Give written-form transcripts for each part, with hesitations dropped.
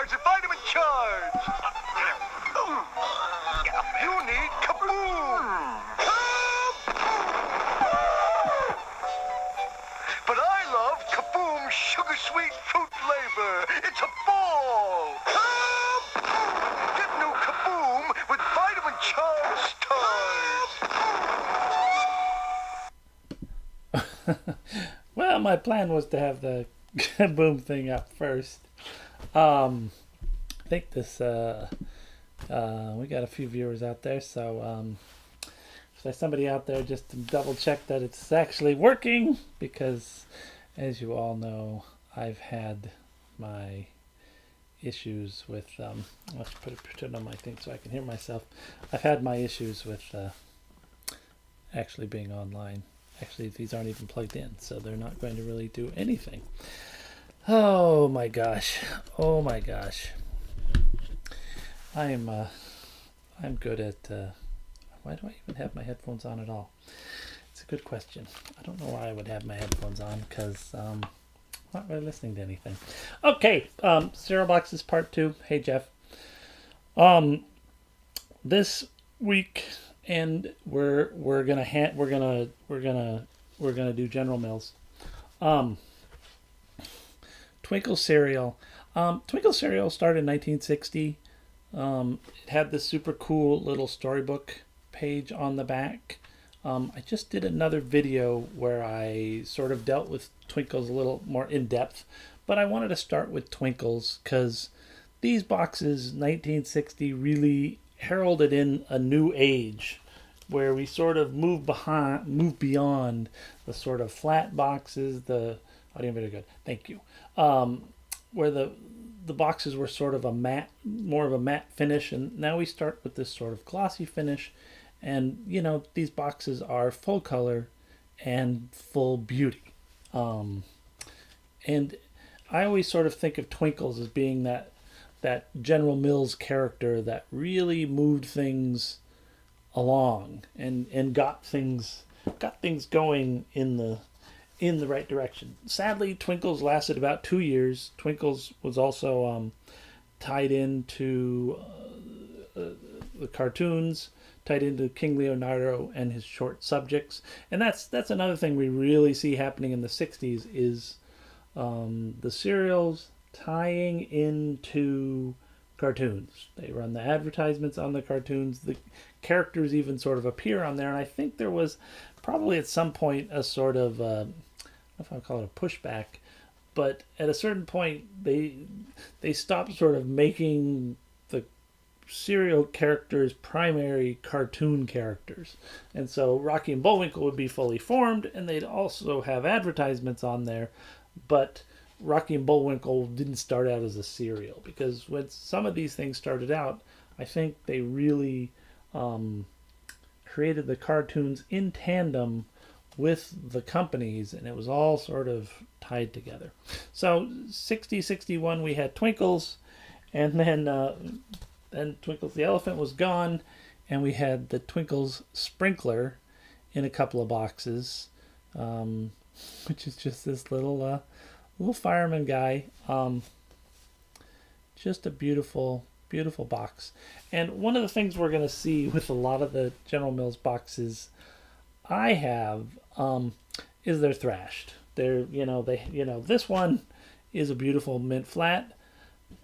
bars of vitamin charge. You need Kaboom! But I love Kaboom Sugar Sweet Fruit Flavor. It's a ball! Get new Kaboom with vitamin charge stars. Well, my plan was to have the Kaboom thing up first. I think this, we got a few viewers out there, so if there's somebody out there, just to double check that it's actually working, because as you all know, I've had my issues with, let's put it on my thing so I can hear myself. I've had my issues with actually being online. Actually, these aren't even plugged in, so they're not going to really do anything. Oh my gosh. Oh my gosh. I'm good at, why do I even have my headphones on at all? It's a good question. I don't know why I would have my headphones on, because I'm not really listening to anything. Okay, cereal boxes part 2. Hey Jeff. This week, and we're gonna do General Mills. Twinkle cereal. Twinkle cereal started in 1960. It had this super cool little storybook page on the back. I just did another video where I sort of dealt with Twinkles a little more in depth, but I wanted to start with Twinkles because these boxes, 1960, really heralded in a new age where we sort of move beyond the sort of flat boxes, the audio video good, thank you, where the boxes were sort of more of a matte finish, and now we start with this sort of glossy finish. And you know, these boxes are full color and full beauty, and I always sort of think of Twinkles as being that General Mills character that really moved things along and got things going in the right direction. Sadly, Twinkles lasted about 2 years. Twinkles was also tied into the cartoons, tied into King Leonardo and his short subjects, and that's another thing we really see happening in the 60s is the serials tying into cartoons. They run the advertisements on the cartoons. The characters even sort of appear on there, and I think there was probably at some point a sort of I don't know if I'll call it a pushback, but at a certain point they stopped sort of making the serial characters primary cartoon characters, and so Rocky and Bullwinkle would be fully formed, and they'd also have advertisements on there, but Rocky and Bullwinkle didn't start out as a serial, because when some of these things started out, I think they really created the cartoons in tandem with the companies, and it was all sort of tied together. So 61 we had Twinkles, and then Twinkles the elephant was gone, and we had the Twinkles sprinkler in a couple of boxes, which is just this little fireman guy. Just a beautiful box. And one of the things we're going to see with a lot of the General Mills boxes I have is they're thrashed. This one is a beautiful mint flat,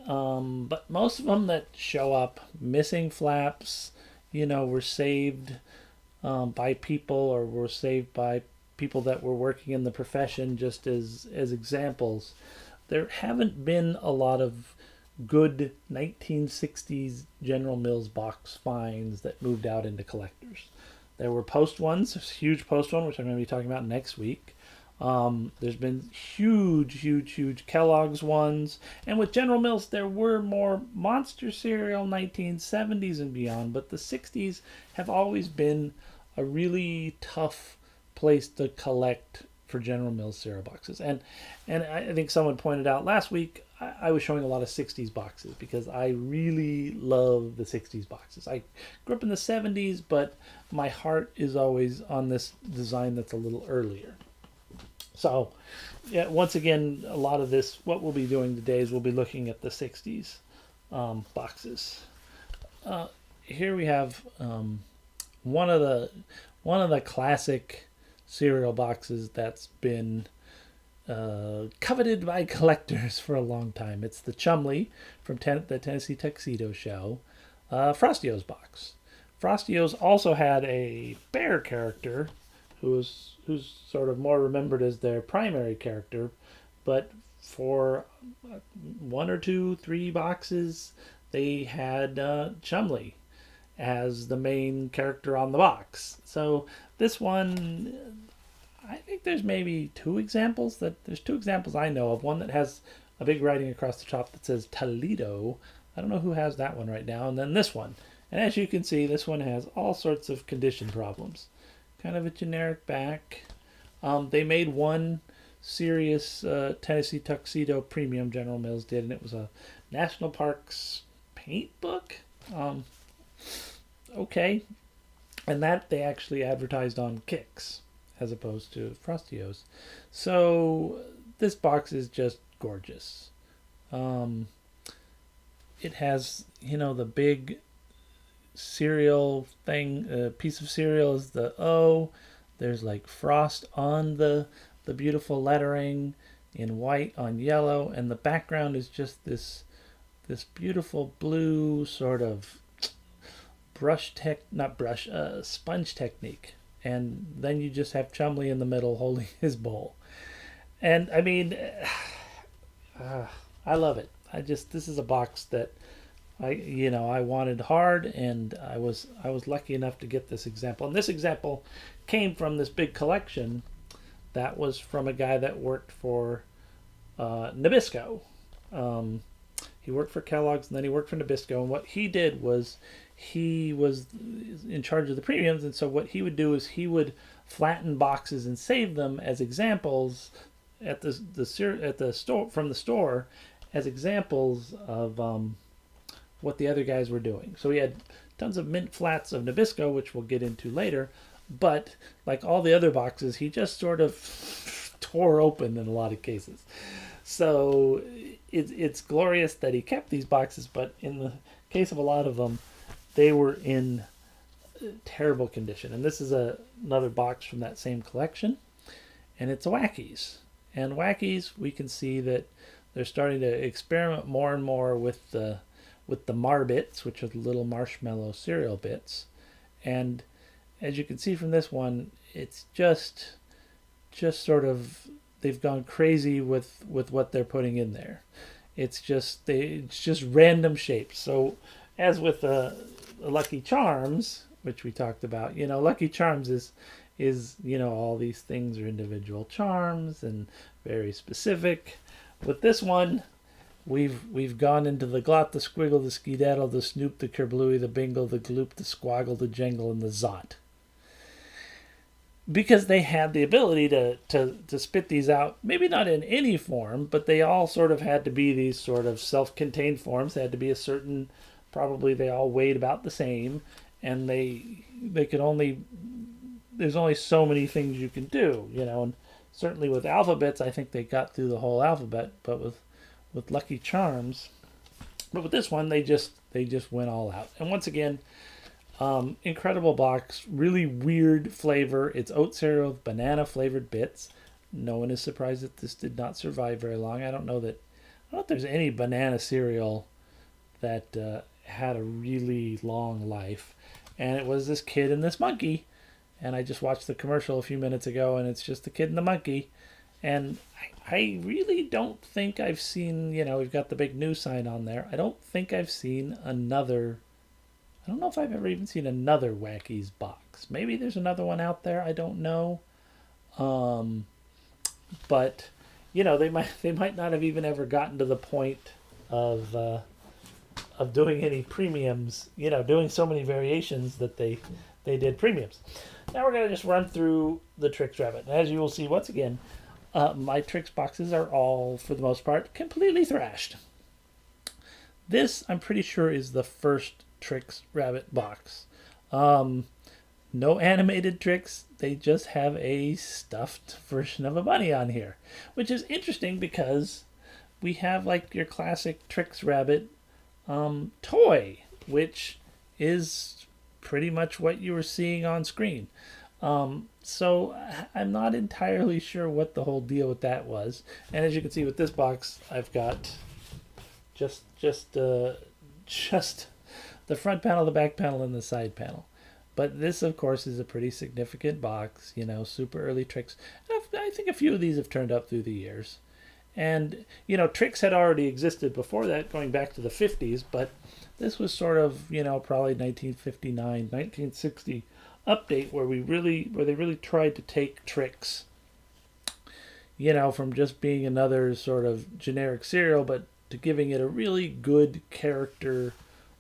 but most of them that show up missing flaps, were saved by people, or were saved by people that were working in the profession, just as examples. There haven't been a lot of good 1960s General Mills box finds that moved out into collectors. There were post ones, a huge post one, which I'm going to be talking about next week. There's been huge Kellogg's ones. And with General Mills, there were more monster cereal 1970s and beyond, but the 60s have always been a really tough place to collect for General Mills cereal boxes. And I think someone pointed out last week, I was showing a lot of 60s boxes because I really love the 60s boxes. I grew up in the 70s, but my heart is always on this design that's a little earlier. So, yeah, once again, a lot of this, what we'll be doing today is we'll be looking at the 60s. boxes. Here we have one of the classic cereal boxes that's been coveted by collectors for a long time. It's the Chumley from the Tennessee Tuxedo Show, Frostio's box. Frostio's also had a bear character who's sort of more remembered as their primary character, but for one or two, three boxes, they had Chumley as the main character on the box. So this one, I think there's maybe there's two examples I know of. One that has a big writing across the top that says Toledo. I don't know who has that one right now. And then this one. And as you can see, this one has all sorts of condition problems. Kind of a generic back. They made one serious Tennessee Tuxedo premium, General Mills did, and it was a National Parks paint book. Okay. And that they actually advertised on Kicks as opposed to Frostio's. So this box is just gorgeous. It has, the big cereal thing, piece of cereal is the O. There's like frost on the beautiful lettering in white on yellow, and the background is just this beautiful blue sort of sponge technique. And then you just have Chumley in the middle holding his bowl. And I mean, I love it. This is a box that I wanted hard, and I was lucky enough to get this example. And this example came from this big collection that was from a guy that worked for Nabisco. He worked for Kellogg's, and then he worked for Nabisco. And what he did was he was in charge of the premiums, and so what he would do is he would flatten boxes and save them as examples at the store, from the store, as examples of what the other guys were doing. So he had tons of mint flats of Nabisco, which we'll get into later, but like all the other boxes, he just sort of tore open in a lot of cases. So it's glorious that he kept these boxes, but in the case of a lot of them, they were in terrible condition. And this is another box from that same collection, and it's Wackies. And Wackies, we can see that they're starting to experiment more and more with the Marbits, which are the little marshmallow cereal bits. And as you can see from this one, it's just sort of, they've gone crazy with what they're putting in there. It's just random shapes. So as with Lucky Charms, which we talked about, Lucky Charms is all these things are individual charms and very specific. With this one, we've gone into the glot, the squiggle, the skedaddle, the snoop, the kerblooey, the bingle, the gloop, the squaggle, the jangle, and the zot. Because they had the ability to spit these out, maybe not in any form, but they all sort of had to be these sort of self-contained forms. They had to be a certain, probably they all weighed about the same, and they could only, there's only so many things you can do, and certainly with alphabets, I think they got through the whole alphabet, but with Lucky Charms, but with this one, they just went all out. And once again, incredible box, really weird flavor. It's oat cereal with banana flavored bits. No one is surprised that this did not survive very long. I don't know if there's any banana cereal that had a really long life. And it was this kid and this monkey. And I just watched the commercial a few minutes ago, and it's just the kid and the monkey. And I really don't think I've seen, we've got the big new sign on there. I don't think I've seen another. I don't know if I've ever even seen another Wackies box. Maybe there's another one out there. I don't know. But they might not have even ever gotten to the point of doing any premiums. Doing so many variations that they did premiums. Now we're gonna just run through the Trix rabbit. And as you will see, once again, my Trix boxes are all, for the most part, completely thrashed. This, I'm pretty sure, is the first Trix rabbit box. No animated Trix. They just have a stuffed version of a bunny on here, which is interesting because we have like your classic Trix rabbit toy, which is pretty much what you were seeing on screen. So I'm not entirely sure what the whole deal with that was. And as you can see with this box, I've got just the front panel, the back panel, and the side panel. But this, of course, is a pretty significant box. You know, super early Trix. I think a few of these have turned up through the years. And, you know, Trix had already existed before that, going back to the 50s, but this was sort of, you know, probably 1959, 1960 update where they really tried to take Trix, you know, from just being another sort of generic cereal, but to giving it a really good character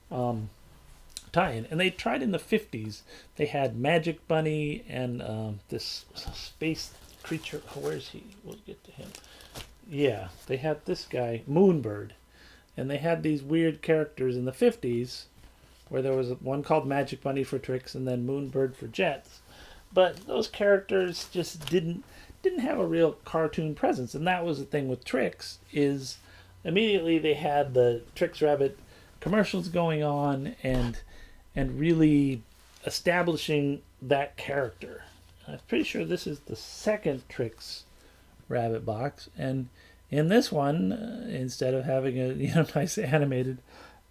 tie-in. And they tried in the 50s. They had Magic Bunny and this space creature. Oh, where is he? We'll get to him. Yeah, they had this guy, Moonbird. And they had these weird characters in the 50s where there was one called Magic Bunny for Trix and then Moonbird for Jets. But those characters just didn't have a real cartoon presence. And that was the thing with Trix, is immediately they had the Trix Rabbit commercials going on and really establishing that character. I'm pretty sure this is the second Trix Rabbit box, and in this one, instead of having a nice animated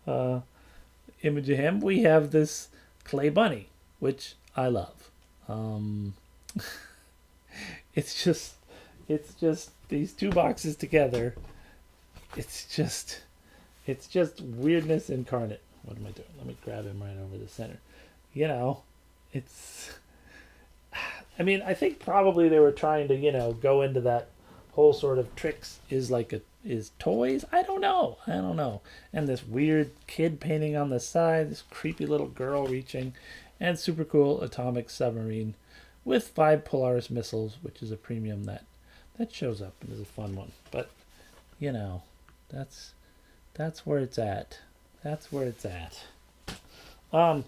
image of him, we have this clay bunny, which I love. It's just these two boxes together. It's just weirdness incarnate. What am I doing? Let me grab him right over the center. You know, I mean, I think probably they were trying to, go into that whole sort of Trix is toys. I don't know. And this weird kid painting on the side, this creepy little girl reaching, and super cool atomic submarine with 5 Polaris missiles, which is a premium that shows up and is a fun one. But, that's where it's at. That's where it's at. Then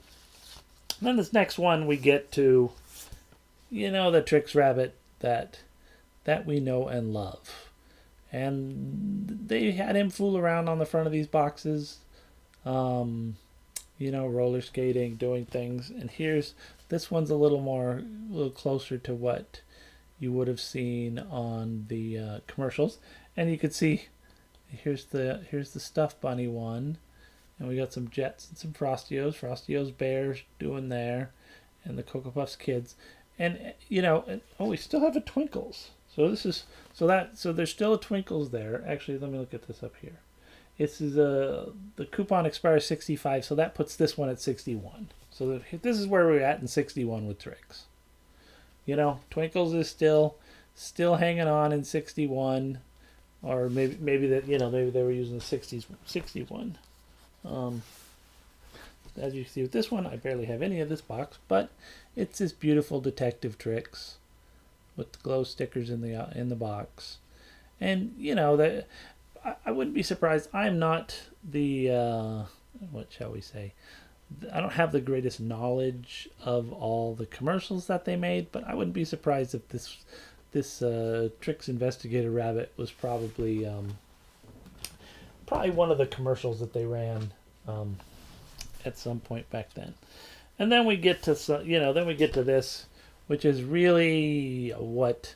this next one we get to, the Trix Rabbit that we know and love. And they had him fool around on the front of these boxes, roller skating, doing things. And this one's a little closer to what you would have seen on the commercials. And you could see, here's the stuffed bunny one. And we got some Jets and some Frostio's bears doing there, and the Cocoa Puffs kids. And we still have a Twinkles. So there's still a Twinkles there. Actually, let me look at this up here. This is the coupon expires 65, so that puts this one at 61. So this is where we're at in 61 with Trix. Twinkles is still hanging on in 61, or maybe they were using the 61. As you see with this one, I barely have any of this box, but it's this beautiful Detective Trix with the glow stickers in the box. And that I wouldn't be surprised. I'm not the what shall we say? I don't have the greatest knowledge of all the commercials that they made, but I wouldn't be surprised if this Trix Investigator Rabbit was probably one of the commercials that they ran at some point back then. And then we get to this, which is really what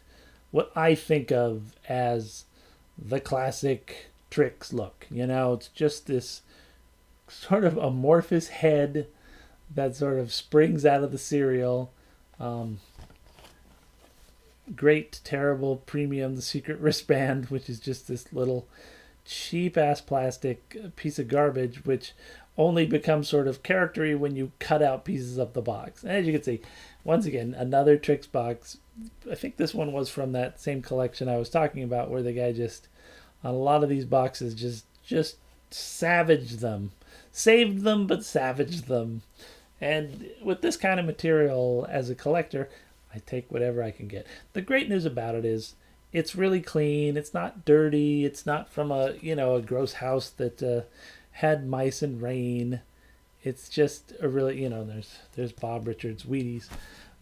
I think of as the classic Trix look. It's just this sort of amorphous head that sort of springs out of the cereal. Great, terrible, premium, the secret wristband, which is just this little cheap ass plastic piece of garbage, which only becomes sort of charactery when you cut out pieces of the box. And as you can see, once again, another Trix box. I think this one was from that same collection I was talking about, where the guy just, on a lot of these boxes, just savaged them. Saved them, but savaged them. And with this kind of material, as a collector, I take whatever I can get. The great news about it is, it's really clean. It's not dirty. It's not from a gross house that had mice and rain. It's just a really, there's Bob Richards Wheaties.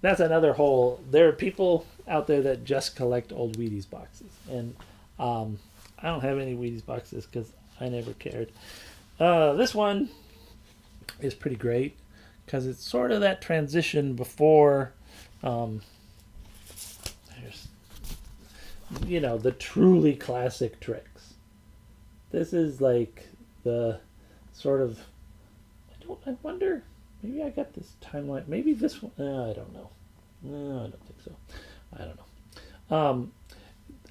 That's another whole. There are people out there that just collect old Wheaties boxes, and I don't have any Wheaties boxes because I never cared. This one is pretty great because it's sort of that transition before, there's, the truly classic Trix. This is like the sort of, I wonder, maybe I got this timeline. Maybe this one, I don't know. No, I don't think so. I don't know.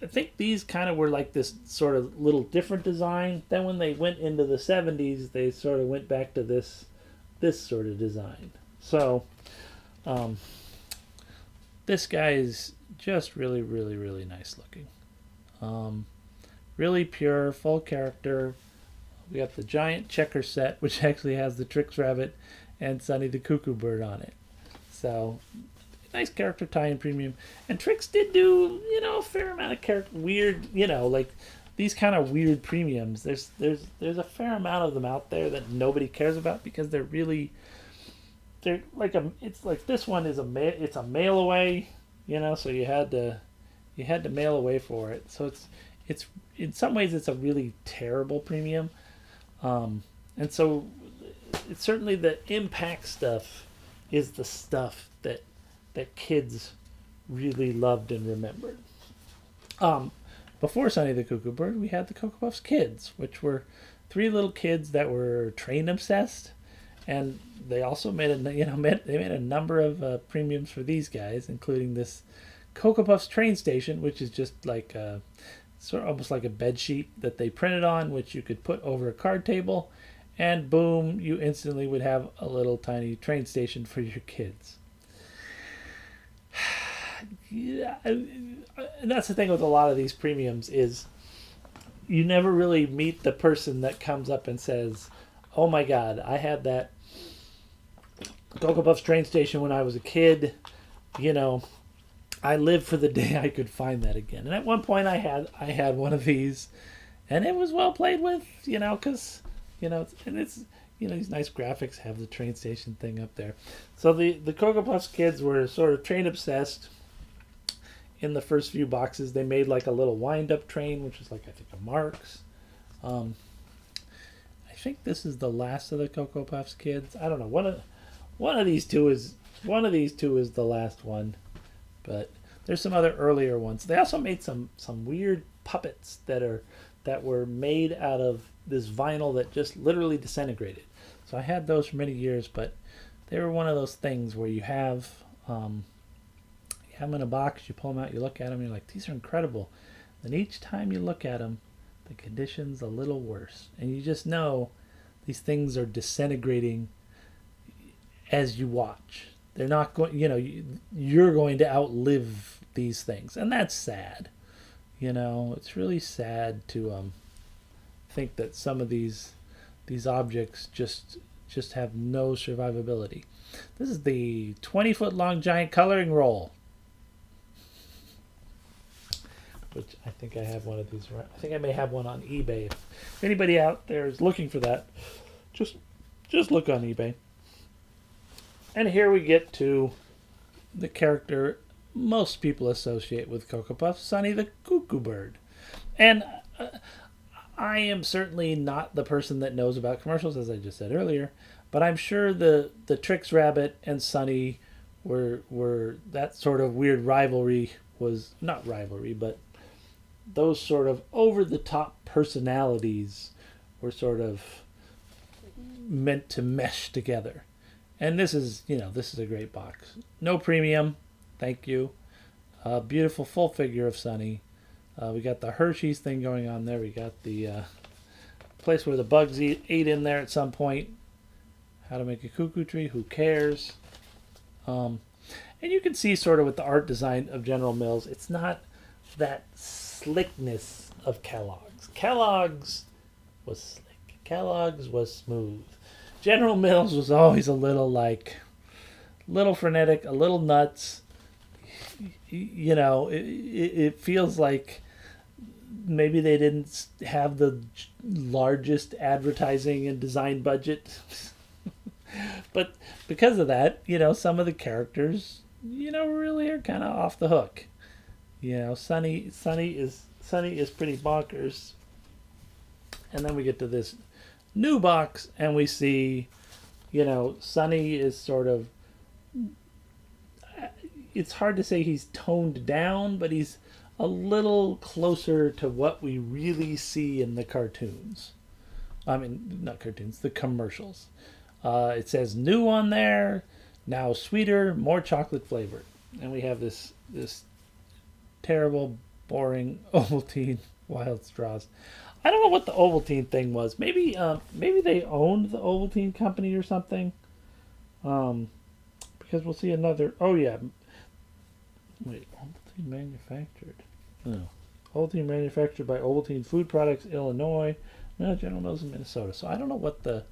I think these kind of were like this sort of little different design. Then when they went into the 70s, they sort of went back to this sort of design. So this guy is just really, really, really nice looking. Really pure, full character. We got the giant checker set, which actually has the Trix rabbit and Sonny the cuckoo bird on it. So nice character tie-in premium. And Trix did do, a fair amount of weird, like these kind of weird premiums. There's a fair amount of them out there that nobody cares about because they're like it's like this one is it's a mail away, so you had to mail away for it. So it's in some ways it's a really terrible premium. And so it's certainly the impact stuff is the stuff that kids really loved and remembered. Before Sonny the Cuckoo Bird, we had the Cocoa Puffs Kids, which were 3 little kids that were train obsessed, and they also made a number of premiums for these guys, including this Cocoa Puffs train station, which is just like sort of almost like a bed sheet that they printed on, which you could put over a card table, and boom, you instantly would have a little tiny train station for your kids. Yeah, and that's the thing with a lot of these premiums is you never really meet the person that comes up and says, oh my god, I had that Cocoa Puffs train station when I was a kid, I lived for the day I could find that again. And at one point I had one of these, and it was well played with, because and it's these nice graphics have the train station thing up there. So the Cocoa Puffs Kids were sort of train obsessed. In the first few boxes, they made like a little wind-up train, which is like, I think, a Marx. I think this is the last of the Cocoa Puffs Kids. I don't know. One of these two is the last one, but there's some other earlier ones. They also made some weird puppets that were made out of this vinyl that just literally disintegrated. So I had those for many years, but they were one of those things where you have them in a box, you pull them out, you look at them, you're like, these are incredible. Then each time you look at them, the condition's a little worse. And you just know these things are disintegrating as you watch. They're not going, you're going to outlive these things. And that's sad. It's really sad to think that some of these objects just have no survivability. This is the 20-foot long giant coloring roll, which I think I have one of these. I think I may have one on eBay. If anybody out there is looking for that, just look on eBay. And here we get to the character most people associate with Cocoa Puffs, Sonny the Cuckoo Bird. And I am certainly not the person that knows about commercials, as I just said earlier, but I'm sure the Trix Rabbit and Sonny were that sort of weird rivalry was not rivalry, but those sort of over-the-top personalities were sort of meant to mesh together. And this is a great box. No premium, thank you. Beautiful full figure of Sonny. We got the Hershey's thing going on there. We got the place where the bugs ate in there at some point. How to make a cuckoo tree, who cares? And you can see sort of with the art design of General Mills, it's not that slickness of Kellogg's. Kellogg's was slick. Kellogg's was smooth. General Mills was always a little frenetic, a little nuts. It feels like maybe they didn't have the largest advertising and design budget. But because of that, some of the characters, really are kind of off the hook. Sonny is pretty bonkers. And then we get to this new box, and we see, Sonny is sort of, it's hard to say he's toned down, but he's a little closer to what we really see in the cartoons. I mean, not cartoons, the commercials. It says new on there, now sweeter, more chocolate flavored. And we have this terrible, boring Ovaltine Wild Straws. I don't know what the Ovaltine thing was. Maybe they owned the Ovaltine company or something. Because we'll see another. Oh yeah. Wait, Ovaltine manufactured. No, Ovaltine manufactured by Ovaltine Food Products, Illinois. No, General Mills in Minnesota. So I don't know what the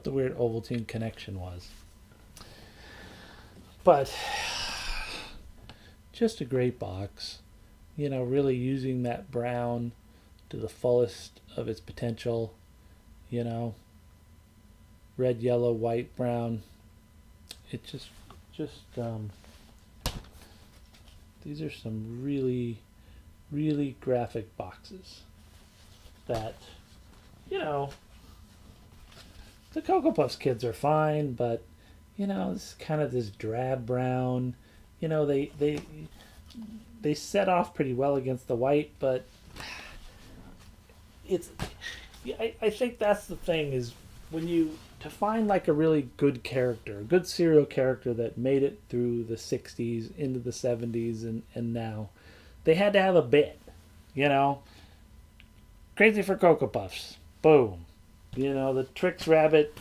weird Ovaltine connection was. But just a great box. Really using that brown to the fullest of its potential. Red, yellow, white, brown. It just these are some really, really graphic boxes that, the Cocoa Puffs kids are fine, but, it's kind of this drab brown. They set off pretty well against the white, but I think that's the thing is to find like a really good character, a good cereal character that made it through the 60s into the 70s and now, they had to have a bit, Crazy for Cocoa Puffs. Boom. The Trix rabbit.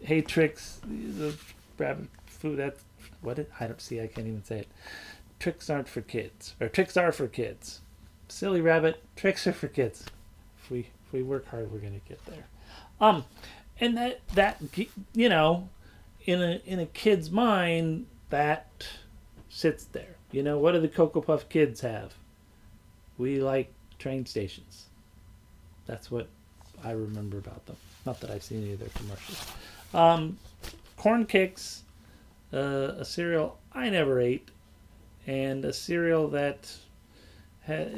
Hey Trix, the rabbit food. That's what it. I don't see. I can't even say it. Tricks aren't for kids, or tricks are for kids. Silly rabbit. Tricks are for kids. If we work hard, we're gonna get there. And that in a kid's mind, that sits there. What do the Cocoa Puff kids have? We like train stations. That's what I remember about them. Not that I've seen any of their commercials. Corn Kicks, a cereal I never ate, and a cereal that has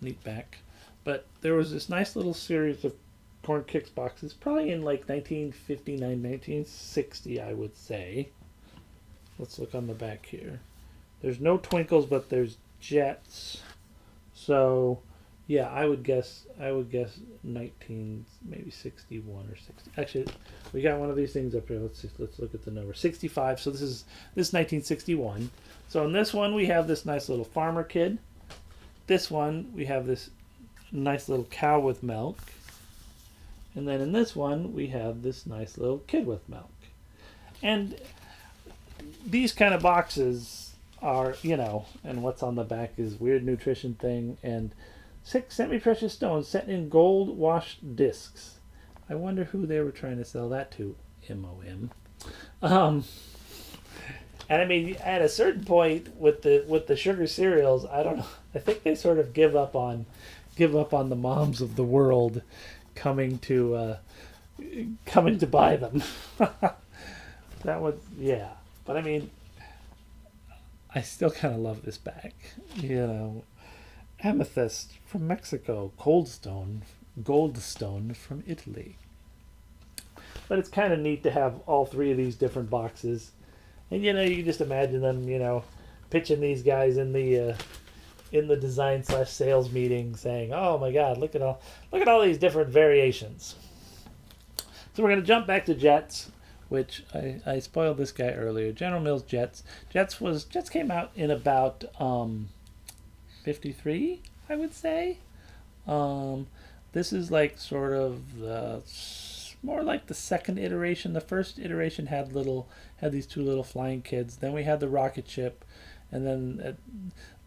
neat back. But there was this nice little series of Corn Kicks boxes, probably in like 1959, 1960, I would say. Let's look on the back here. There's no Twinkles, but there's Jets. So, yeah, I would guess 19, maybe 61 or 60. Actually, we got one of these things up here. Let's look at the number. 65. So this is 1961. So in this one we have this nice little farmer kid. This one we have this nice little cow with milk. And then in this one we have this nice little kid with milk. And these kind of boxes are, and what's on the back is weird nutrition thing and 6 semi-precious stones set in gold washed discs. I wonder who they were trying to sell that to. MOM. And I mean, at a certain point with the sugar cereals, I don't know. I think they sort of give up on the moms of the world coming to buy them. That was, yeah. But I mean, I still kind of love this bag. Amethyst from Mexico, Goldstone from Italy. But it's kind of neat to have all three of these different boxes. And you can just imagine them, pitching these guys in the design / sales meeting saying, "Oh my God, look at all these different variations." So we're going to jump back to Jets, which I spoiled this guy earlier. General Mills Jets. Jets came out in about 53, I would say. This is like sort of more like the second iteration. The first iteration had these two little flying kids. Then we had the rocket ship, and then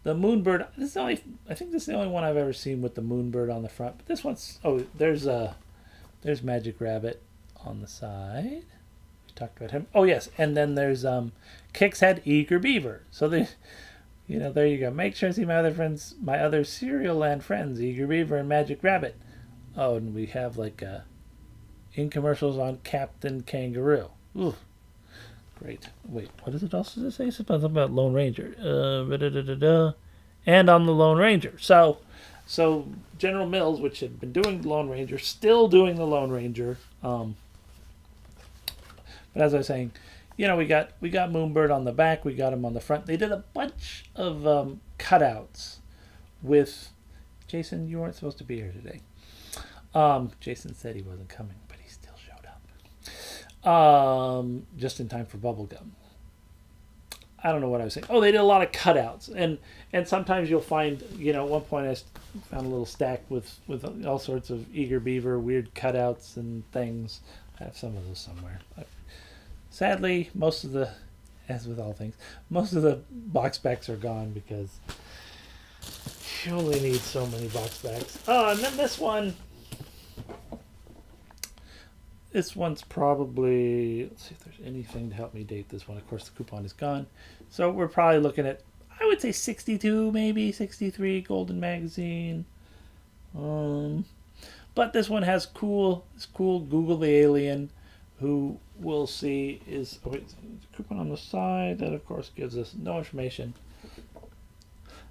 the Moonbird. I think this is the only one I've ever seen with the Moonbird on the front. But this one's there's Magic Rabbit on the side. We talked about him. Oh yes, and then there's Kix had Eager Beaver. So there you go. Make sure to see my other Cereal Land friends, Eager Beaver and Magic Rabbit. Oh, and we have in commercials on Captain Kangaroo. Ooh, great. Wait, what is it else does it say? Something about Lone Ranger. And on the Lone Ranger. So, So General Mills, which had been doing the Lone Ranger, still doing the Lone Ranger. But as I was saying, we got Moonbird on the back, we got him on the front. They did a bunch of cutouts with Jason. You weren't supposed to be here today. Jason said he wasn't coming, but he still showed up. Just in time for bubblegum. I don't know what I was saying. Oh, they did a lot of cutouts, and sometimes you'll find, at one point I found a little stack with all sorts of Eager Beaver weird cutouts and things. I have some of those somewhere. Sadly, as with all things, most of the box backs are gone because you only need so many box backs. Oh, and then this one. This one's probably, let's see if there's anything to help me date this one. Of course, the coupon is gone. So we're probably looking at, I would say 62, maybe 63, Golden Magazine. But this one has this cool Google the Alien, who we'll see is, coupon on the side. That, of course, gives us no information.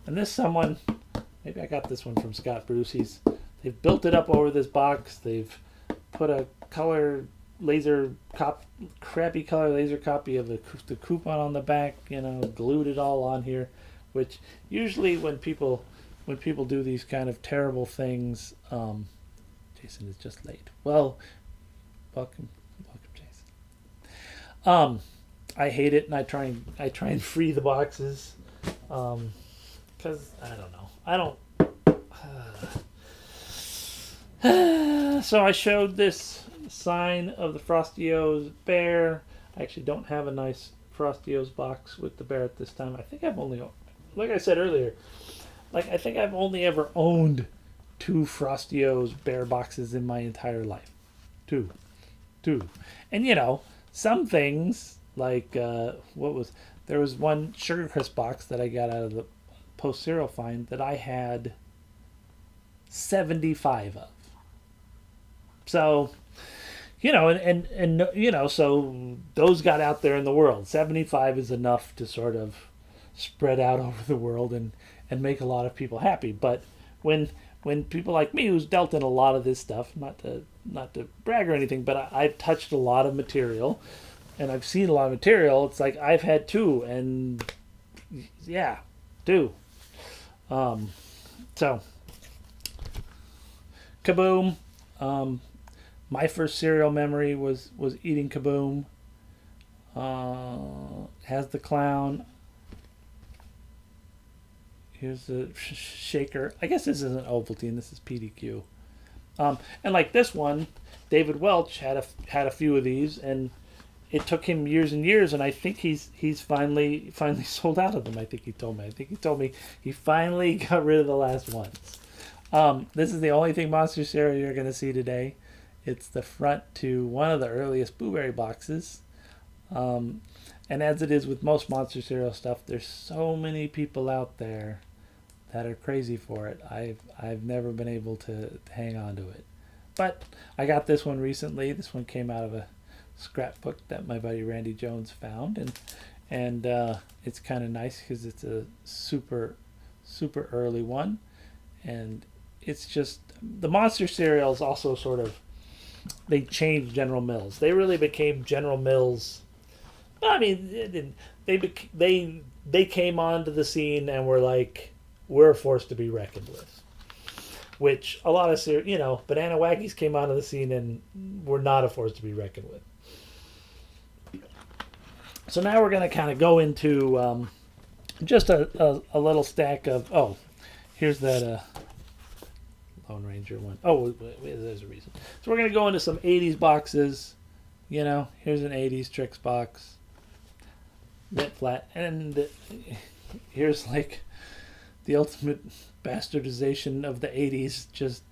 And this someone, maybe I got this one from Scott Bruce. They've built it up over this box. They've put a crappy color laser copy of the coupon on the back, glued it all on here, which usually when people do these kind of terrible things, Jason is just late. Well, welcome Jason. I hate it, and I try and free the boxes, because I don't know. So I showed this sign of the Frosty-O's bear. I actually don't have a nice Frosty-O's box with the bear at this time. I think I've only, like I said earlier, I think I've only ever owned 2 Frosty-O's bear boxes in my entire life. Two. And some things there was one Sugar Crisp box that I got out of the post cereal find that I had 75 of. So, so those got out there in the world. 75 is enough to sort of spread out over the world and make a lot of people happy. But when people like me, who's dealt in a lot of this stuff, not to brag or anything, but I've touched a lot of material, and I've seen a lot of material. It's like I've had 2, and yeah, 2. So, Kaboom. My first cereal memory was eating Kaboom. Has the clown. Here's the shaker. I guess this isn't Ovaltine. This is PDQ. And like this one, David Welch had a few of these, and it took him years and years, and I think he's finally sold out of them. I think he told me he finally got rid of the last ones. This is the only thing Monster cereal you're going to see today. It's the front to one of the earliest Boo Berry boxes. And as it is with most Monster cereal stuff, there's so many people out there that are crazy for it. I've never been able to hang on to it. But I got this one recently. This one came out of a scrapbook that my buddy Randy Jones found, and it's kind of nice because it's a super early one, and it's just the Monster cereals also sort of, they changed General Mills. They really became General Mills. I mean, they came onto the scene and were like, we're a force to be reckoned with. Which a lot of Banana Waggies came onto the scene and were not a force to be reckoned with. So now we're going to kind of go into just a little stack of, here's that Lone Ranger one. Oh, there's a reason. So we're going to go into some 80s boxes. Here's an 80s Trix box. Net flat. And here's the ultimate bastardization of the 80s. Just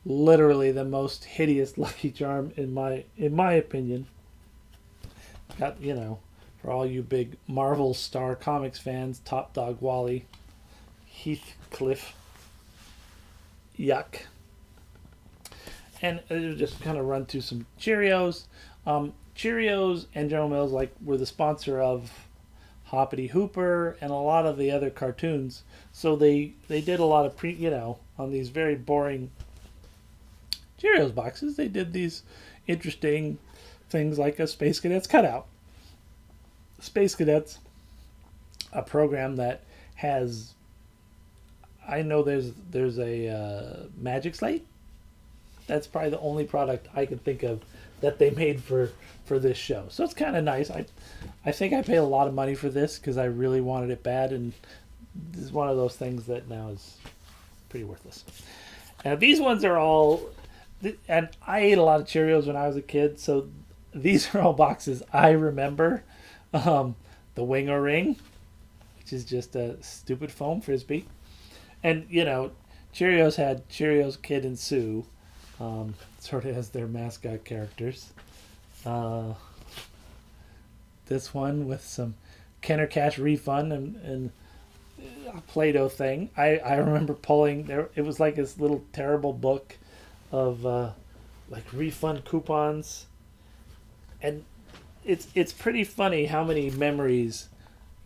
literally the most hideous Lucky Charm in my opinion. Got, for all you big Marvel Star Comics fans, Top Dog Wally, Heathcliff, yuck. And it'll just kind of run through some Cheerios. Cheerios and General Mills were the sponsor of Hoppity Hooper and a lot of the other cartoons. So they did a lot of on these very boring Cheerios boxes, they did these interesting things like a Space Cadets cutout. Space Cadets, a program that has, I know there's a Magic Slate. That's probably the only product I can think of that they made for this show. So it's kind of nice. I think I paid a lot of money for this because I really wanted it bad, and this is one of those things that now is pretty worthless. Now these ones are all, and I ate a lot of Cheerios when I was a kid, so these are all boxes I remember. The Wing-O-Ring, which is just a stupid foam frisbee. And, you know, Cheerios had Cheerios Kid and Sue, sort of as their mascot characters. This one with some Kenner Cash refund and a Play-Doh thing. I remember pulling there. It was like this little terrible book of like refund coupons, and it's pretty funny how many memories,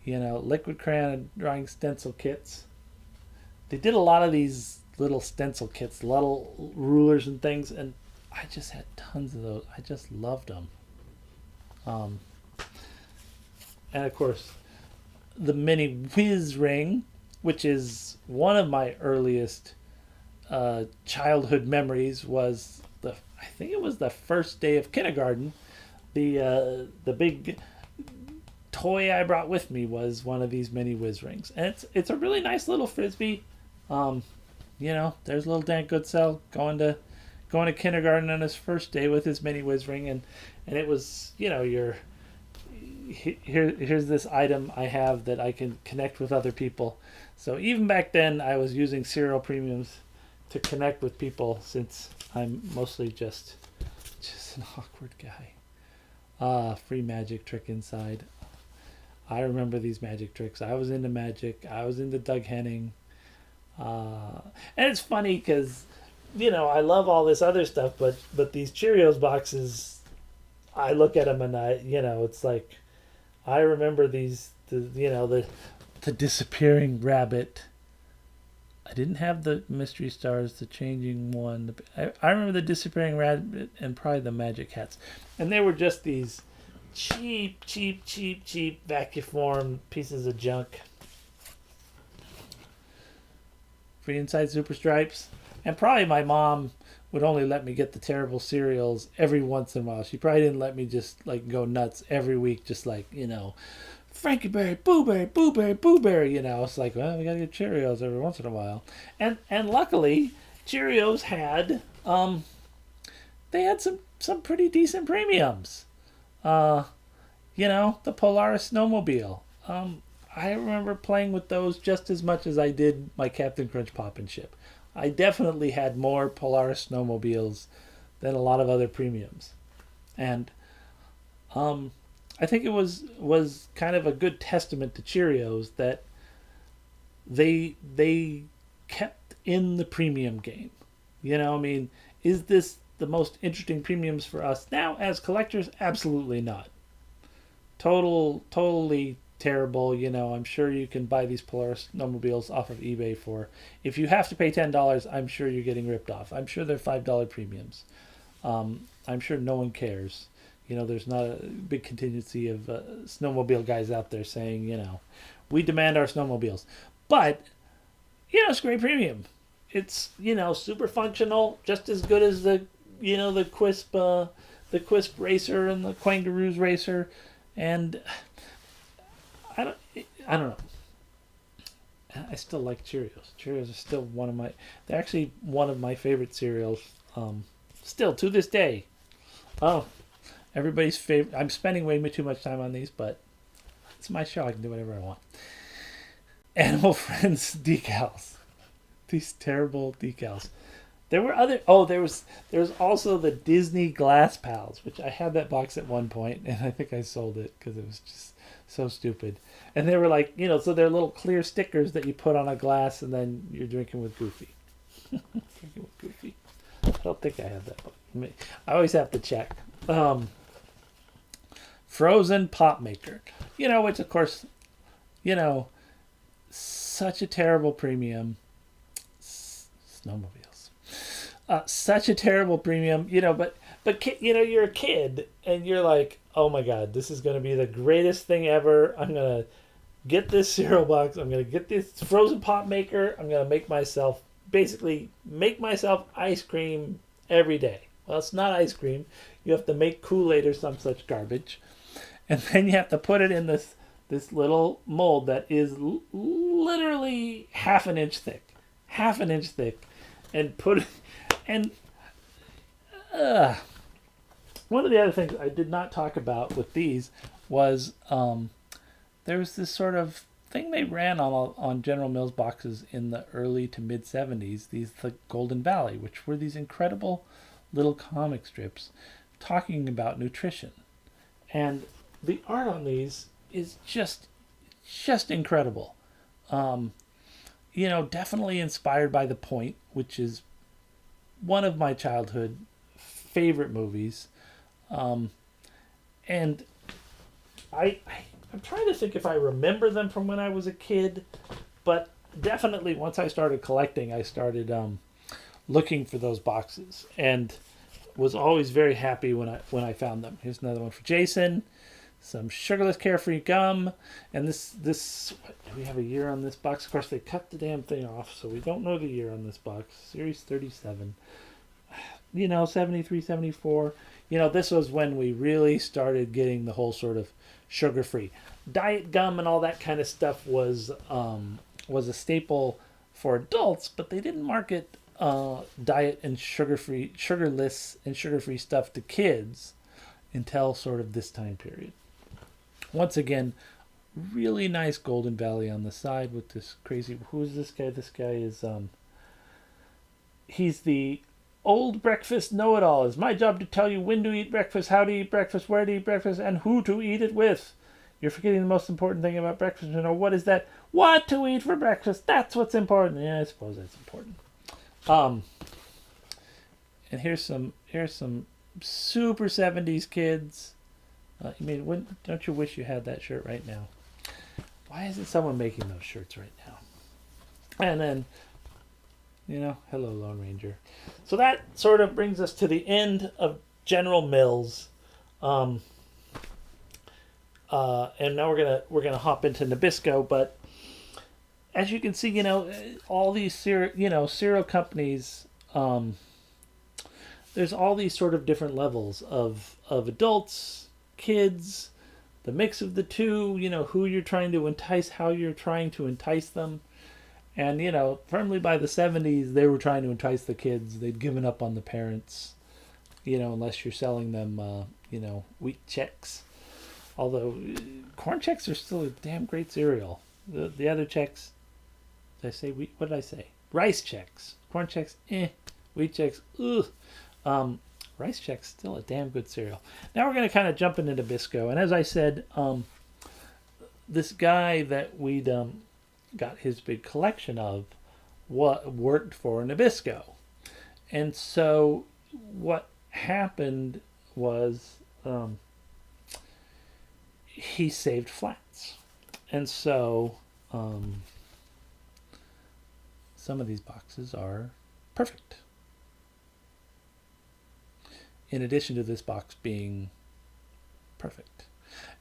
you know, liquid crayon and drawing stencil kits. They did a lot of these little stencil kits, little rulers and things, and I just had tons of those. I just loved them. And of course, the mini whiz ring, which is one of my earliest childhood memories, was I think it was the first day of kindergarten. The big toy I brought with me was one of these mini whiz rings, and it's a really nice little frisbee. You know, there's little Dan Goodsell going to kindergarten on his first day with his mini whiz ring, and it was, you know, here's this item I have that I can connect with other people. So even back then, I was using serial premiums to connect with people, since I'm mostly just an awkward guy. Free magic trick inside. I remember these magic tricks. I was into magic. I was into Doug Henning. And it's funny because, you know, I love all this other stuff, but these Cheerios boxes, I look at them and it's like, I remember the disappearing rabbit. I didn't have the mystery stars, the changing one. I remember the disappearing rabbit and probably the magic hats. And they were just these cheap vacuum pieces of junk. Free Inside Super Stripes. And probably my mom would only let me get the terrible cereals every once in a while. She probably didn't let me just like go nuts every week, just like, you know, Frankie Berry, Boo Berry, Boo Berry, Boo Berry. You know, it's like, well, we gotta get Cheerios every once in a while. And luckily, Cheerios had they had some pretty decent premiums. You know, the Polaris snowmobile. I remember playing with those just as much as I did my Captain Crunch Poppin' Ship. I definitely had more Polaris snowmobiles than a lot of other premiums. And I think it was kind of a good testament to Cheerios that they kept in the premium game. You know, I mean, is this the most interesting premiums for us now as collectors? Absolutely not. Totally terrible. You know, I'm sure you can buy these Polaris snowmobiles off of eBay for, if you have to pay $10, I'm sure you're getting ripped off. I'm sure they're $5 premiums. I'm sure no one cares. You know, there's not a big contingency of snowmobile guys out there saying, you know, we demand our snowmobiles. But, you know, it's great premium. It's, you know, super functional, just as good as the Quisp racer and the Quangaroos racer. And I don't know. I still like Cheerios. Cheerios are still they're actually one of my favorite cereals. Still to this day. Oh, everybody's favorite. I'm spending way too much time on these, but it's my show. I can do whatever I want. Animal Friends decals. These terrible decals. There were other. Oh, there was also the Disney Glass Pals, which I had that box at one point, and I think I sold it because it was just so stupid. And they were like, you know, so they're little clear stickers that you put on a glass, and then you're drinking with Goofy. Drinking with Goofy. I don't think I have that book. I always have to check. Frozen Pop Maker. You know, which of course, you know, such a terrible premium. snowmobiles. Such a terrible premium, but you're a kid and you're like, oh my god, this is going to be the greatest thing ever. I'm going to get this cereal box. I'm going to get this frozen pop maker. I'm going to make myself ice cream every day. Well, it's not ice cream. You have to make Kool-Aid or some such garbage. And then you have to put it in this little mold that is literally half an inch thick. And put it, and one of the other things I did not talk about with these was there was this sort of thing they ran on General Mills boxes in the early to mid 70s, the Golden Valley, which were these incredible little comic strips talking about nutrition. And the art on these is just incredible. Definitely inspired by The Point, which is one of my childhood favorite movies. And I'm trying to think if I remember them from when I was a kid, but definitely once I started collecting, I started looking for those boxes and was always very happy when I found them. Here's another one for Jason. Some sugarless carefree gum, and this what, do we have a year on this box? Of course, they cut the damn thing off, so we don't know the year on this box. Series 37, 73, 74. This was when we really started getting the whole sort of sugar-free diet gum and all that kind of stuff was a staple for adults, but they didn't market diet and sugarless and sugar-free stuff to kids until sort of this time period. Once again, really nice Golden Valley on the side with this crazy... Who is this guy? This guy is... he's the old breakfast know-it-all. It's my job to tell you when to eat breakfast, how to eat breakfast, where to eat breakfast, and who to eat it with. You're forgetting the most important thing about breakfast. What is that? What to eat for breakfast. That's what's important. Yeah, I suppose that's important. And here's some super 70s kids. Don't you wish you had that shirt right now? Why isn't someone making those shirts right now? And then, hello, Lone Ranger. So that sort of brings us to the end of General Mills. And now we're gonna hop into Nabisco. But as you can see, all these cereal companies. There's all these sort of different levels of adults, kids, the mix of the two, who you're trying to entice, how you're trying to entice them. And, firmly by the 70s, they were trying to entice the kids. They'd given up on the parents, unless you're selling them, wheat checks. Although, corn checks are still a damn great cereal. The other checks, did I say wheat? What did I say? Rice checks. Corn checks, Wheat checks, ugh. Rice checks, still a damn good cereal. Now we're going to kind of jump into Nabisco. And as I said, this guy that we'd got his big collection of worked for Nabisco. And so what happened was he saved flats. And so some of these boxes are perfect. In addition to this box being perfect.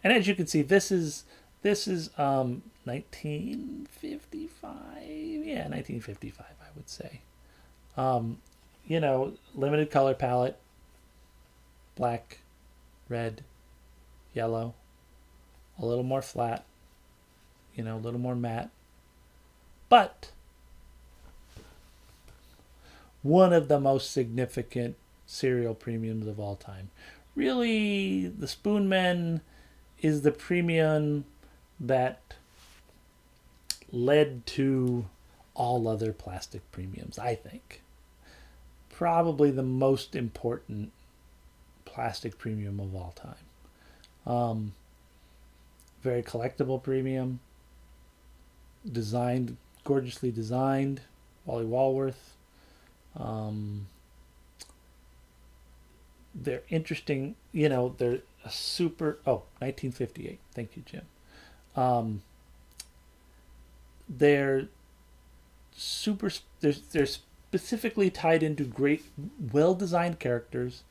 And as you can see, this is 1955. Yeah, 1955, I would say. Limited color palette. Black, red, yellow. A little more flat. A little more matte. But one of the most significant cereal premiums of all time. Really, the Spoonman is the premium that led to all other plastic premiums, I think. Probably the most important plastic premium of all time. Very collectible premium. Gorgeously designed. Wally Walworth. They're interesting, they're a super... 1958. Thank you, Jim. They're super... They're specifically tied into great, well-designed characters,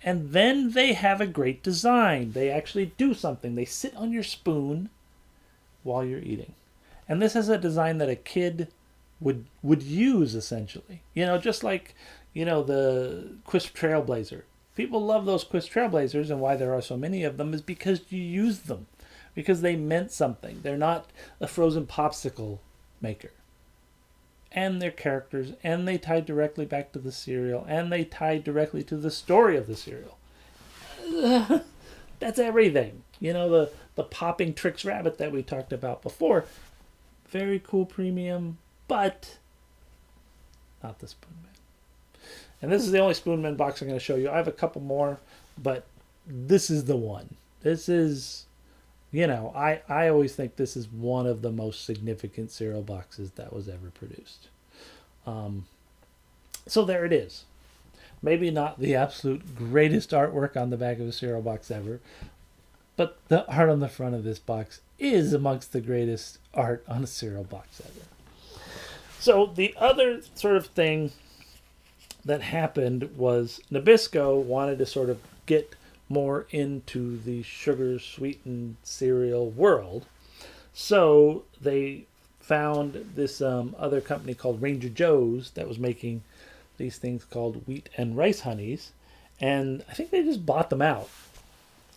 and then they have a great design. They actually do something. They sit on your spoon while you're eating. And this is a design that a kid would use, essentially. Just like, the Quisp Trailblazer. People love those Quisp Trailblazers, and why there are so many of them is because you use them. Because they meant something. They're not a frozen popsicle maker. And they're characters, and they tie directly back to the cereal, and they tie directly to the story of the cereal. That's everything. The popping Trix rabbit that we talked about before. Very cool premium, but not the Spoonman. And this is the only Spoonman box I'm going to show you. I have a couple more, but this is the one. This is, I always think this is one of the most significant cereal boxes that was ever produced. So there it is. Maybe not the absolute greatest artwork on the back of a cereal box ever, but the art on the front of this box is amongst the greatest art on a cereal box ever. So the other sort of thing that happened was Nabisco wanted to sort of get more into the sugar sweetened cereal world. So they found this other company called Ranger Joe's that was making these things called wheat and rice honeys. And I think they just bought them out.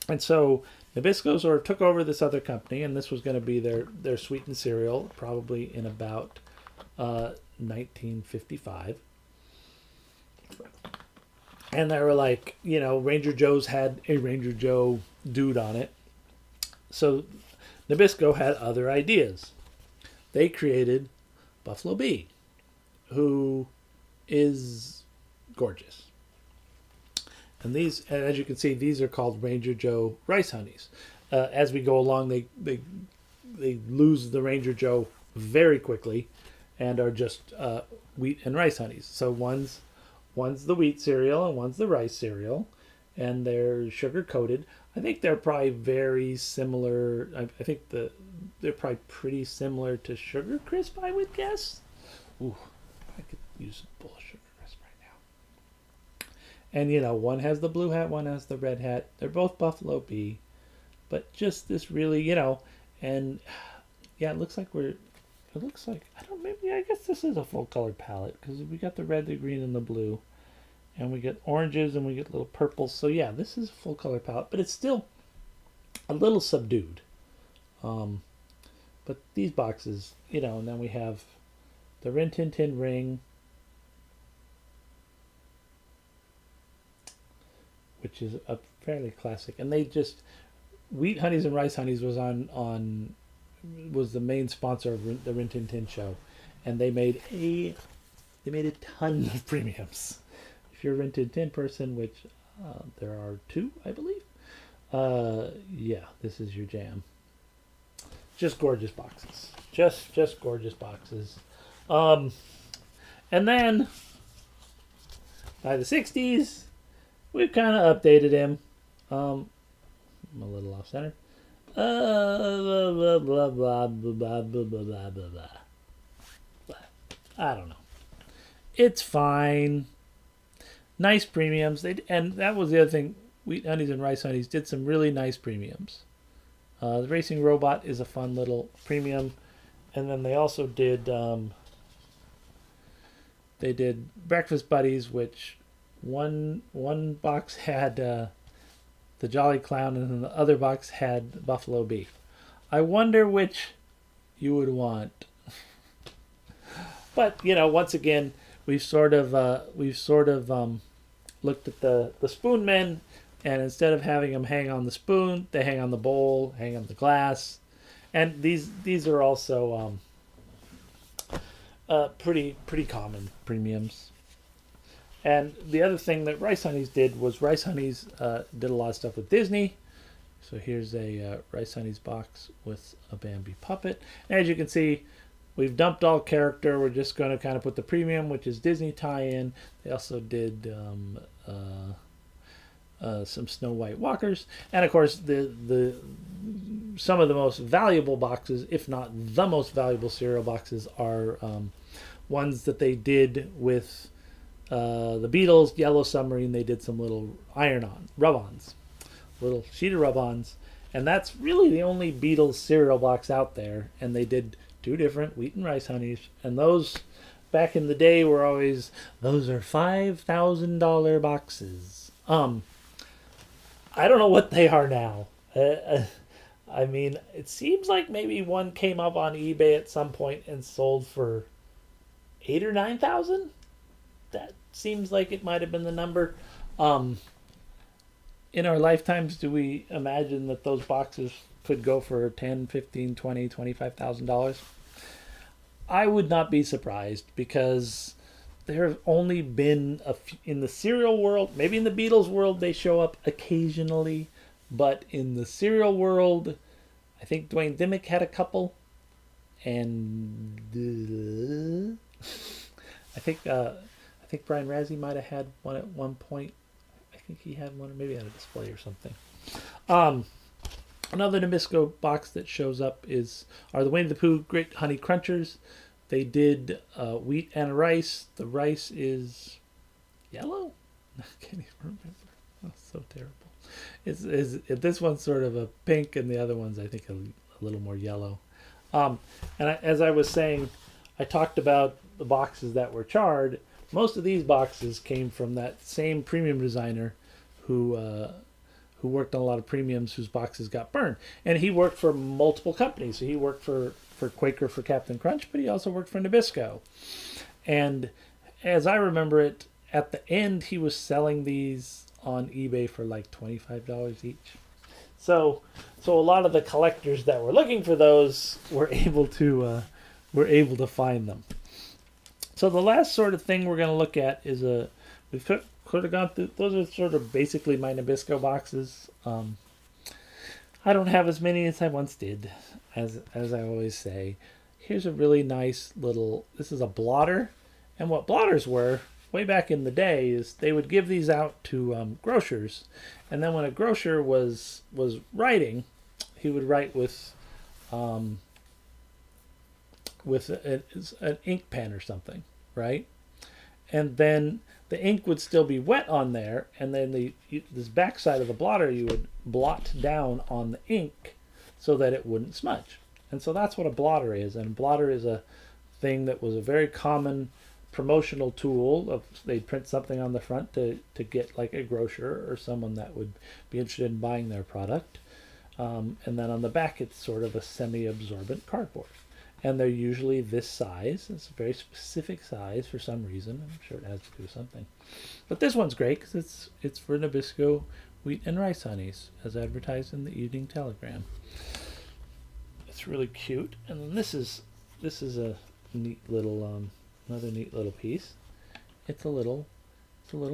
And so Nabisco sort of took over this other company, and this was going to be their sweetened cereal, probably in about 1955. And they were like, Ranger Joe's had a Ranger Joe dude on it. So Nabisco had other ideas. They created Buffalo Bee, who is gorgeous. And these, and as you can see, these are called Ranger Joe Rice Honeys. As we go along, they lose the Ranger Joe very quickly and are just wheat and rice honeys. So one's the wheat cereal and one's the rice cereal, and they're sugar coated. I think they're probably very similar. I think they're probably pretty similar to Sugar Crisp, I would guess. Ooh, I could use a bowl of Sugar Crisp right now. And one has the blue hat, one has the red hat. They're both Buffalo Bee, but just this really, and yeah, it looks like I guess this is a full color palette, because we got the red, the green, and the blue, and we get oranges, and we get little purples. So yeah, this is a full color palette, but it's still a little subdued. But these boxes, and then we have the Rin Tin Tin Ring, which is a fairly classic, and they just Wheat Honeys and Rice Honeys was the main sponsor of the Rin Tin Tin show, and they made a ton of premiums. If you're a Rin Tin Tin person, which there are two, I believe, yeah, this is your jam. Just gorgeous boxes, just gorgeous boxes. And then by the 60s, we've kind of updated him. I'm a little off center. Blah, blah, blah, blah, blah, blah, blah, blah, blah. I don't know. It's fine. Nice premiums. And that was the other thing. Wheat Honeys and Rice Honeys did some really nice premiums. The Racing Robot is a fun little premium. And then they also did Breakfast Buddies, which one box had the Jolly Clown, and then the other box had Buffalo Bee. I wonder which you would want. But once again, we've sort of looked at the Spoonmen, and instead of having them hang on the spoon, they hang on the bowl, hang on the glass, and these are also pretty common premiums. And the other thing that Rice Honeys did was Rice Honeys did a lot of stuff with Disney. So here's a Rice Honeys box with a Bambi puppet. And as you can see, we've dumped all character. We're just going to kind of put the premium, which is Disney tie-in. They also did some Snow White walkers. And of course, the some of the most valuable boxes, if not the most valuable cereal boxes, are ones that they did with the Beatles, Yellow Submarine, they did some little rub-ons, little sheet of rub-ons, and that's really the only Beatles cereal box out there. And they did 2 different wheat and rice honeys, and those back in the day were always, those are $5,000 boxes. I don't know what they are now. I mean, it seems like maybe one came up on eBay at some point and sold for 8 or 9,000. That seems like it might have been the number. In our lifetimes, do we imagine that those boxes could go for 10, 15, 20, $25,000? I would not be surprised, because there have only been in the cereal world, maybe in the Beatles world they show up occasionally, but in the cereal world, I think Dwayne Dimmick had a couple, and I think Brian Razzie might have had one at one point. I think he had one, or maybe at a display or something. Another Nabisco box that shows up are the Winnie the Pooh Great Honey Crunchers. They did wheat and rice. The rice is yellow? I can't even remember. That's so terrible. This one's sort of a pink, and the other one's, I think, a little more yellow. As I was saying, I talked about the boxes that were charred. Most of these boxes came from that same premium designer who worked on a lot of premiums whose boxes got burned. And he worked for multiple companies. So he worked for Quaker for Captain Crunch, but he also worked for Nabisco. And as I remember it, at the end he was selling these on eBay for like $25 each. So a lot of the collectors that were looking for those were able to find them. So the last sort of thing we're going to look at is we've could have gone through. Those are sort of basically my Nabisco boxes. I don't have as many as I once did, as I always say. Here's a really nice little. This is a blotter, and what blotters were way back in the day is they would give these out to grocers, and then when a grocer was writing, he would write with an ink pen or something, right? And then the ink would still be wet on there, and then this backside of the blotter you would blot down on the ink so that it wouldn't smudge. And so that's what a blotter is. And a blotter is a thing that was a very common promotional tool. They'd print something on the front to get like a grocer or someone that would be interested in buying their product. And then on the back it's sort of a semi-absorbent cardboard. And they're usually this size. It's a very specific size for some reason. I'm sure it has to do with something. But this one's great because it's for Nabisco wheat and rice honeys, as advertised in the Evening Telegram. It's really cute. And then this is a neat little another neat little piece. It's a little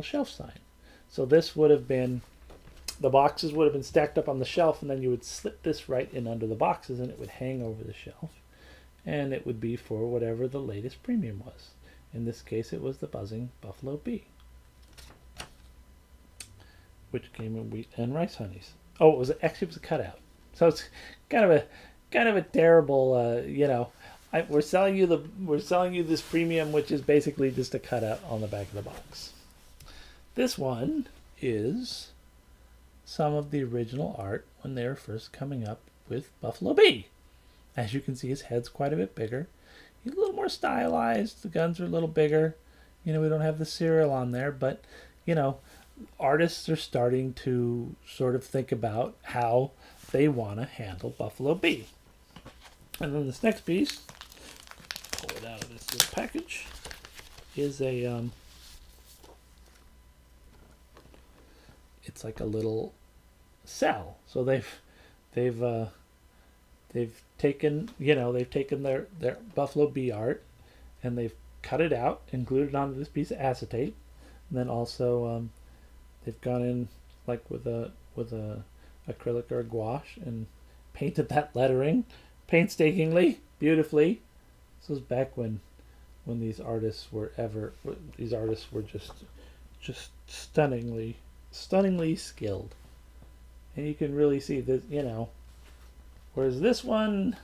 shelf sign. So this would have been, the boxes would have been stacked up on the shelf, and then you would slip this right in under the boxes, and it would hang over the shelf. And it would be for whatever the latest premium was. In this case, it was the Buzzing Buffalo Bee, which came in wheat and rice honeys. Oh, it was a cutout. So it's kind of a terrible, we're selling you this premium, which is basically just a cutout on the back of the box. This one is some of the original art when they were first coming up with Buffalo Bee. As you can see, his head's quite a bit bigger. He's a little more stylized. The guns are a little bigger. We don't have the cereal on there, but, artists are starting to sort of think about how they want to handle Buffalo Bee. And then this next piece, pull it out of this package, is it's like a little cell. So they've taken their Buffalo Bee art, and they've cut it out and glued it onto this piece of acetate. And then also they've gone in like with a acrylic or a gouache and painted that lettering painstakingly, beautifully. This was back when these artists were just stunningly skilled. And you can really see that, whereas this one,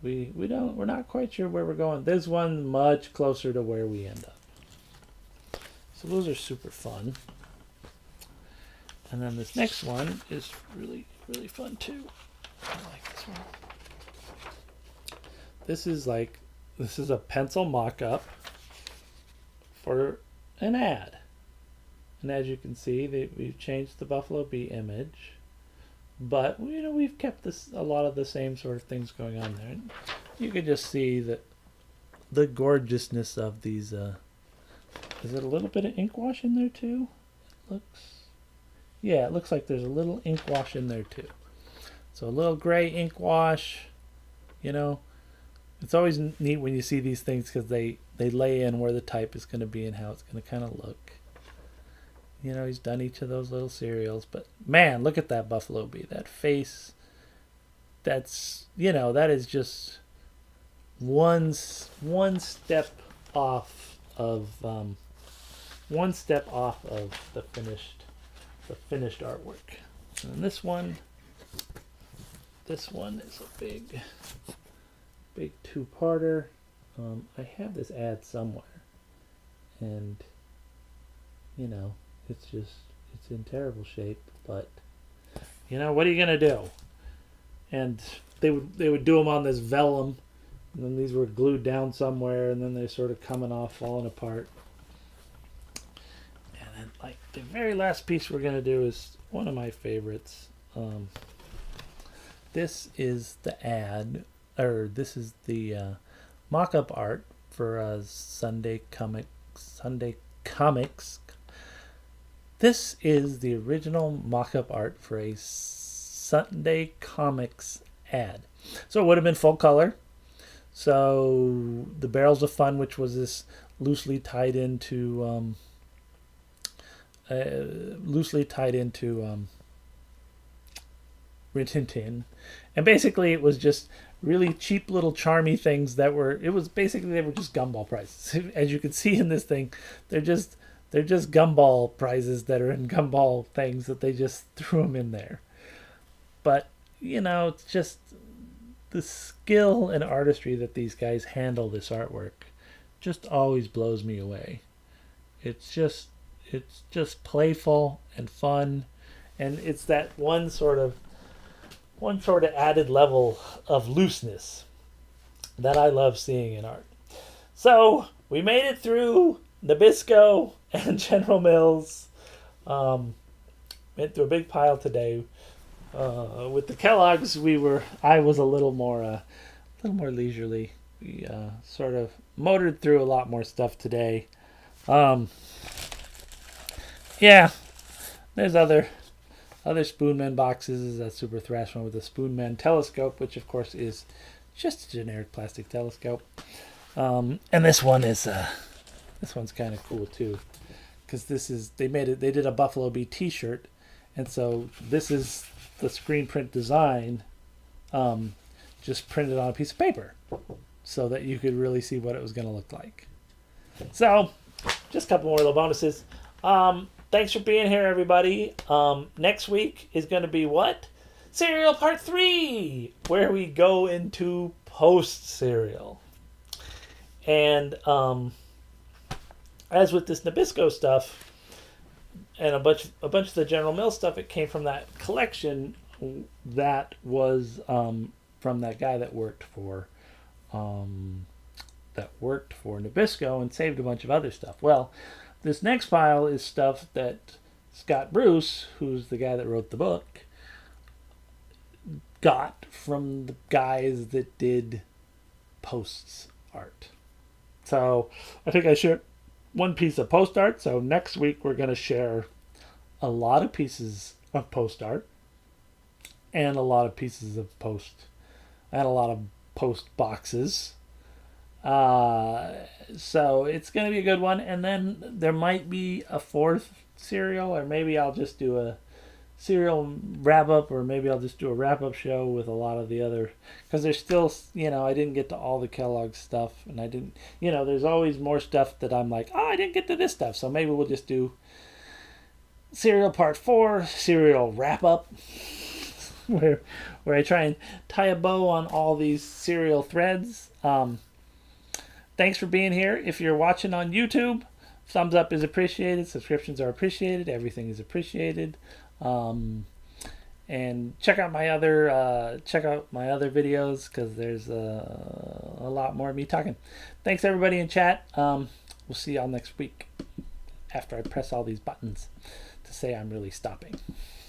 we're not quite sure where we're going. This one's much closer to where we end up. So those are super fun. And then this next one is really, really fun too. I like this one. This is a pencil mock-up for an ad. And as you can see, we've changed the Buffalo Bee image. But, we've kept a lot of the same sort of things going on there. You can just see the gorgeousness of these. Is it a little bit of ink wash in there too? It looks like there's a little ink wash in there too. So a little gray ink wash, It's always neat when you see these things because they lay in where the type is going to be and how it's going to kind of look. He's done each of those little cereals, but man, look at that Buffalo Bee. That face, that is just one step off of the finished artwork. And this one is a big two-parter. I have this ad somewhere, and it's in terrible shape, but what are you gonna do? And they would do them on this vellum, and then these were glued down somewhere, and then they're sort of coming off, falling apart. And then, like, the very last piece we're gonna do is one of my favorites. This is the ad, or this is the mock-up art for Sunday Comics. This is the original mock-up art for a Sunday Comics ad. So it would have been full color. So the Barrels of Fun, which was this loosely tied into Rin Tin Tin, and basically it was just really cheap little charmy things they were just gumball prizes. As you can see in this thing, they're just gumball prizes that are in gumball things that they just threw them in there. But it's just the skill and artistry that these guys handle this artwork just always blows me away. It's just playful and fun, and it's that one sort of added level of looseness that I love seeing in art. So we made it through Nabisco and General Mills. Went through a big pile today. With the Kellogg's, I was a little more leisurely. We sort of motored through a lot more stuff today. There's other Spoonman boxes. That Super Thrash one with the Spoonman telescope, which of course is just a generic plastic telescope. And this one's kind of cool too, because they did a Buffalo Bee T-shirt, and so this is the screen print design, just printed on a piece of paper, so that you could really see what it was going to look like. So, just a couple more little bonuses. Thanks for being here, everybody. Next week is going to be what? Cereal Part 3, where we go into post-cereal. And as with this Nabisco stuff and a bunch of the General Mills stuff, it came from that collection that was from that guy that worked for Nabisco and saved a bunch of other stuff. Well, this next pile is stuff that Scott Bruce, who's the guy that wrote the book, got from the guys that did posts art. So I think I shared one piece of post art. So next week we're going to share a lot of pieces of post art and a lot of pieces of post and a lot of post boxes. So it's going to be a good one. And then there might be a fourth cereal, or maybe I'll just do a cereal wrap up, or maybe I'll just do a wrap up show with a lot of the other, because there's still, I didn't get to all the Kellogg stuff, and I didn't, there's always more stuff that I'm like, I didn't get to this stuff. So maybe we'll just do cereal part 4, cereal wrap up, where I try and tie a bow on all these cereal threads. Thanks for being here. If you're watching on YouTube, thumbs up is appreciated. Subscriptions are appreciated. Everything is appreciated. And check out my other videos, because there's a lot more of me talking. Thanks everybody in chat. We'll see y'all next week after I press all these buttons to say I'm really stopping.